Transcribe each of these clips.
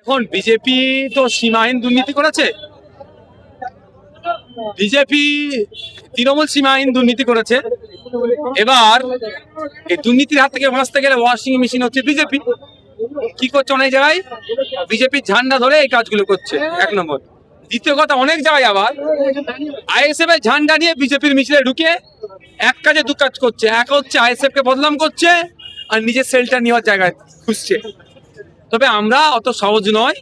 এখন বিজেপি তো সীমাহীন দুর্নীতি করেছে। বিজেপি তৃণমূল সীমাহীন দুর্নীতি করেছে। এবার এই দুর্নীতির হাত থেকে বাঁচতে গেলে ওয়াশিং মেশিন হচ্ছে বিজেপি। কি করছে অনেক জায়গায় বিজেপির ঝান্ডা ধরে এই কাজগুলো করছে, এক নম্বর। দ্বিতীয় কথা, অনেক জায়গায় আবার আইএসএফ এর ঝান্ডা নিয়ে বিজেপির মিছিলে ঢুকে এক কাজে দু কাজ করছে। এক হচ্ছে আইএসএফ কে বদনাম করছে, আর নিজের সেলটা নেওয়ার জায়গায় খুঁজছে। তবে আমরা অত সহজ নয়।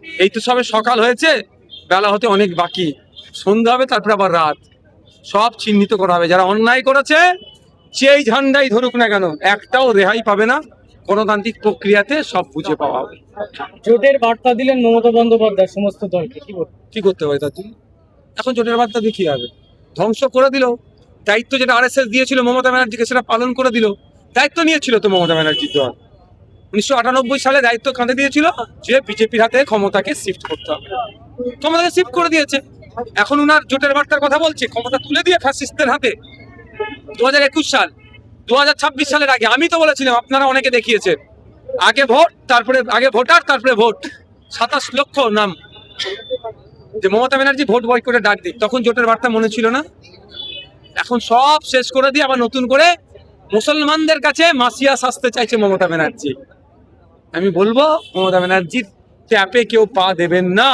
এই তো সবে সকাল হয়েছে, বেলা হতে অনেক বাকি। সন্ধ্যা হবে, তারপরে আবার রাত। সব চিহ্নিত করা হবে। যারা অন্যায় করেছে সেই ঝান্ডাই ধরুক না কেন, একটাও রেহাই পাবে না। গণতান্ত্রিক প্রক্রিয়াতে সব বুঝে পাওয়া হবে। জোটের বার্তা দিলেন মমতা বন্দ্যোপাধ্যায় সমস্ত দলকে, কি করতে হবে তার জন্য? এখন জোটের বার্তা দিয়ে কি হবে? ধ্বংস করে দিল। দায়িত্ব যেটা আরএসএস দিয়েছিল মমতা ব্যানার্জিকে, সেটা পালন করে দিল। দায়িত্ব নিয়েছিল তো মমতা ব্যানার্জির দল। 1998 সালে দায়িত্ব কাঁধে দিয়েছিল যে বিজেপির হাতে ক্ষমতাকে শিফট করতে হবে। ক্ষমতাকে শিফট করে দিয়েছে। এখন উনার জোটের বার্তার কথা বলছে, ক্ষমতা তুলে দিয়ে ফ্যাসিস্টদের হাতে। 2021 সাল, 2026 সালের আগে আমি তো বলেছিলাম, আপনারা অনেকে দেখিয়েছেন, আগে ভোট তারপরে আগে ভোটার তারপরে ভোট। 27 লক্ষ নাম যে মমতা ব্যানার্জি ভোট বয়কটে ডাক দিক, তখন জোটের বার্তা মনে ছিল না? এখন সব শেষ করে দিয়ে আবার নতুন করে মুসলমানদের কাছে মাসিয়া সাজতে চাইছে মমতা ব্যানার্জি। আমি বলবো মমতা ব্যানার্জির ট্যাপে কেউ পা দেবেন না।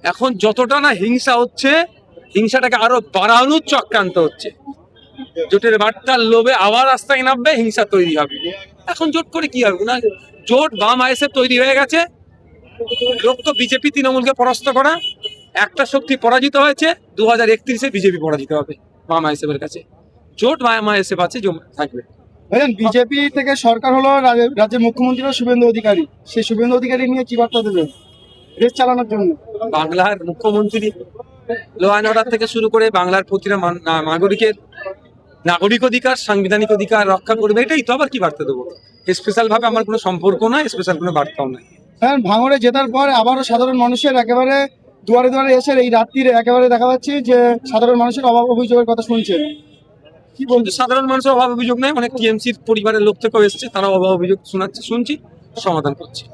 এখন যতটা না হিংসা হচ্ছে, হিংসাটাকে আরো বাড়ানোর চক্রান্ত হচ্ছে। জোটের বার্তার লোভে আবার রাস্তায় নামবে, হিংসা তৈরি হবে। এখন জোট করে কি হবে না? জোট বাম আইএসএফ তৈরি হয়ে গেছে। লক্ষ্য বিজেপি তৃণমূলকে পরাস্ত করা। একটা শক্তি পরাজিত হয়েছে, 2031-এ বিজেপি পরাজিত হবে বাম আইএসএফ এর কাছে। জোট বাম আইএসএফ আছে, থাকবে। বিজেপি থেকে সরকার হলো, রাজ্যের মুখ্যমন্ত্রী শুভেন্দু অধিকারী। সেই শুভেন্দু অধিকারী নিয়ে কি বার্তা দেবেন দেশ চালানোর জন্য? বাংলার মুখ্যমন্ত্রী ল অ্যান্ড অর্ডার থেকে শুরু করে বাংলার প্রতিটা নাগরিকের নাগরিক অধিকার, সাংবিধানিক অধিকার রক্ষা করবে। এটাই তো, আবার কি বার্তা দেবো? স্পেশাল ভাবে আমার কোনো সম্পর্ক নয়, স্পেশাল কোনো বার্তাও নাই। হ্যাঁ, ভাঙড়ে জেতার পর আবারও সাধারণ মানুষের একেবারে দুয়ারে দুয়ারে এসে এই রাত্রিরে একেবারে দেখা যাচ্ছে যে সাধারণ মানুষের অভাব অভিযোগের কথা শুনছেন। কি বলতে? সাধারণ মানুষের অভাব অভিযোগ নেই, অনেক টিএমসির পরিবারের লোক থেকেও এসছে, তারা অভাব অভিযোগ শুনছি, সমাধান করছি।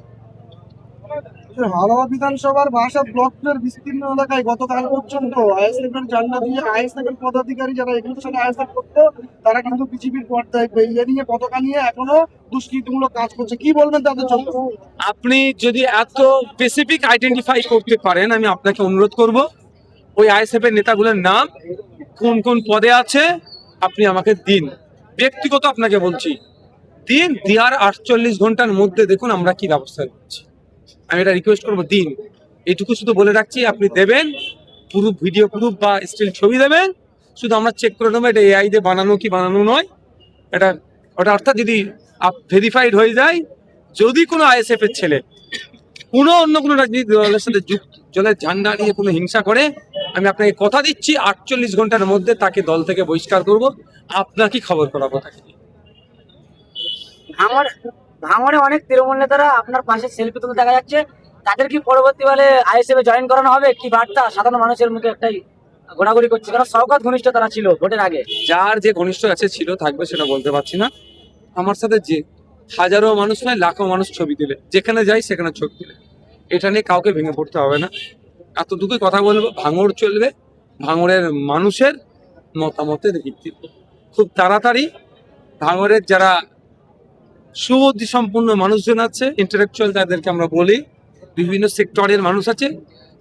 হাওড়া বিধানসভার বাসা ব্লকের বিস্তীর্ণ এলাকায় গতকাল পর্যন্ত আইএসএফ এর ঝান্ডা দিয়ে আইএসএফ এর পদাধিকারী যারা এগুলোর সাথে আইএসএফ করতো, তারা কিন্তু বিজেপির পর্দায় ইয়ে নিয়ে পতাকা নিয়ে এখনো দুষ্কৃতিমূলক কাজ করছে। কি বলবেন তাদের জন্য? আপনি যদি এত স্পেসিফিক আইডেন্টিফাই করতে পারেন, আমি আপনাকে অনুরোধ করব, ওই আইএসএফ এর নেতাগুলোর নাম কোন কোন পদে আছে আপনি আমাকে দিন। ব্যক্তিগত আপনাকে বলছি, দিন। দেওয়ার 48 ঘন্টার মধ্যে দেখুন আমরা কি ব্যবস্থা করছি। আমি এটা রিকোয়েস্ট করবো, দিন। এইটুকু শুধু বলে রাখছি, আপনি দেবেন প্রুফ, ভিডিও প্রুফ বা স্টিল ছবি দেবেন, শুধু আমরা চেক করে নেবো এটা এআই দিয়ে বানানো কি বানানো নয়। এটা ওটা অর্থাৎ যদি ভেরিফাইড হয়ে যায়, যদি কোনো আইএসএফ এর ছেলে কোনো অন্য কোনো রাজনৈতিক দলের সাথে জলের ঝান্ডা নিয়ে কোনো হিংসা করে, আমি আপনাকে কথা দিচ্ছি 48 ঘন্টার মধ্যে তাকে দল থেকে বহিষ্কার করব। আপনাকে খবর করাবো তাকে। ভাঙড়ে অনেক তৃণমূল নেতারা আপনার পাশে সেলফি তুলতে দেখা যাচ্ছে, তাদের কি পরবর্তীকালে আইএসএফ এ জয়েন করানো হবে? কি বার্তা সাধারণ মানুষের মুখে একটাই ঘোরাঘুরি করছে, কারণ শওকত ঘনিষ্ঠ তারা ছিল ভোটের আগে। যার যে ঘনিষ্ঠ আছে ছিল, থাকবে, সেটা বলতে পারছি না। আমার সাথে যে হাজারো মানুষ নয়, লাখো মানুষ ছবি দিলে, যেখানে যাই সেখানে ছবি দিলে, এটা নিয়ে কাউকে ভেঙে পড়তে হবে না। এতটুকুই কথা বলবো, ভাঙড় চলবে ভাঙড়ের মানুষের মতামতের ভিত্তিতে। খুব তাড়াতাড়ি ভাঙড়ের যারা সুবুদ্ধি সম্পন্ন মানুষজন আছে, ইন্টেলেকচুয়াল তাদেরকে আমরা বলি, বিভিন্ন সেক্টরের মানুষ আছে,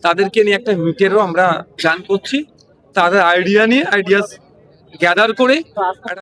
তাদেরকে নিয়ে একটা মিটেরও আমরা প্ল্যান করছি। তাদের আইডিয়া নিয়ে, আইডিয়াস গ্যাদার করে